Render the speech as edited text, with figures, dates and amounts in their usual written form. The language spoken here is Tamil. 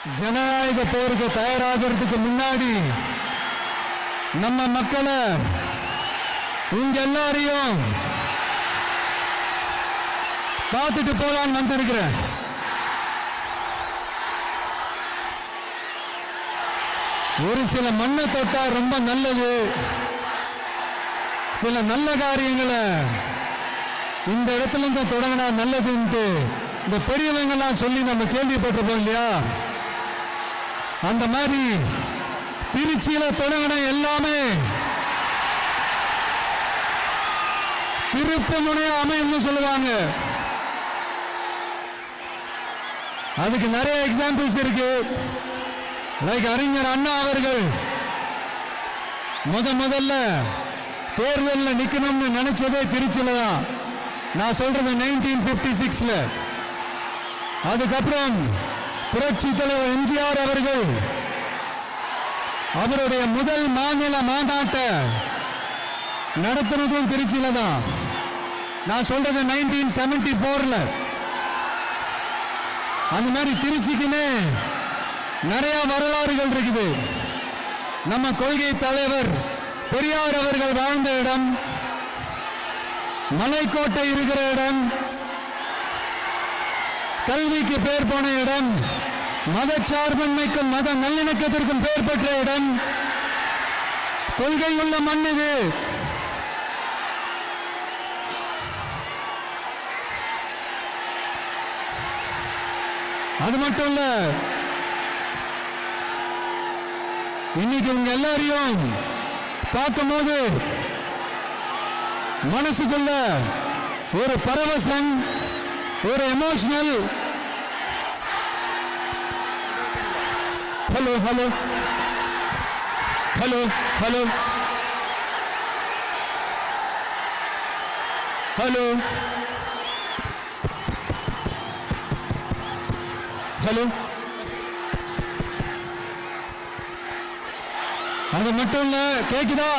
ஜனநாயக போருக்கு தயாராகிறதுக்கு முன்னாடி நம்ம மக்களை உங்க எல்லாரையும் பார்த்துட்டு போலான்னு வந்திருக்கிறேன். ஒரு சில மண்ணை தொட்டா ரொம்ப நல்லது, சில நல்ல காரியங்களை இந்த இடத்துல இருந்து தொடங்கினா நல்லதுன்ட்டு இந்த பெரியவங்க எல்லாம் சொல்லி நம்ம கேள்விப்பட்டிருப்போம் இல்லையா? அந்த மாதிரி திருச்சியில தொடங்கின எல்லாமே திருப்பு முனையா அமையும்னு சொல்லுவாங்க. அதுக்கு நிறைய எக்ஸாம்பிள்ஸ் இருக்கு. லைக் அறிஞர் அண்ணா அவர்கள் முதல்ல தேர்தலில் நிக்கணும்னு நினைச்சதே திருச்சியில தான். நான் சொல்றது 1956ல. அதுக்கப்புறம் புரட்சி தலைவர் எம்ஜிஆர் அவர்கள் அவருடைய முதல் மாநில மாநாட்டை நடத்துனதும் திருச்சியில தான். நான் சொல்றது 1974ல. அந்த மாதிரி திருச்சிக்குன்னு நிறைய வரலாறுகள் இருக்குது. நம்ம கொள்கை தலைவர் பெரியார் அவர்கள் வாழ்ந்த இடம், மலைக்கோட்டை இருக்கிற இடம், கல்விக்கு பேர் போன இடம், மதச்சார்பின்மைக்கும் மத நல்லிணக்கத்திற்கும் பெயர் பெற்ற இடம், கொள்கை உள்ள மண் இது. அது மட்டும் இல்ல, இன்னைக்கு உங்க எல்லாரையும் பார்க்கும்போது மனசுக்குள்ள ஒரு பரவசம், ஒரு emotional. Hello hello hello hello hello hello. அது மட்டும் இல்ல, கேக்குதா?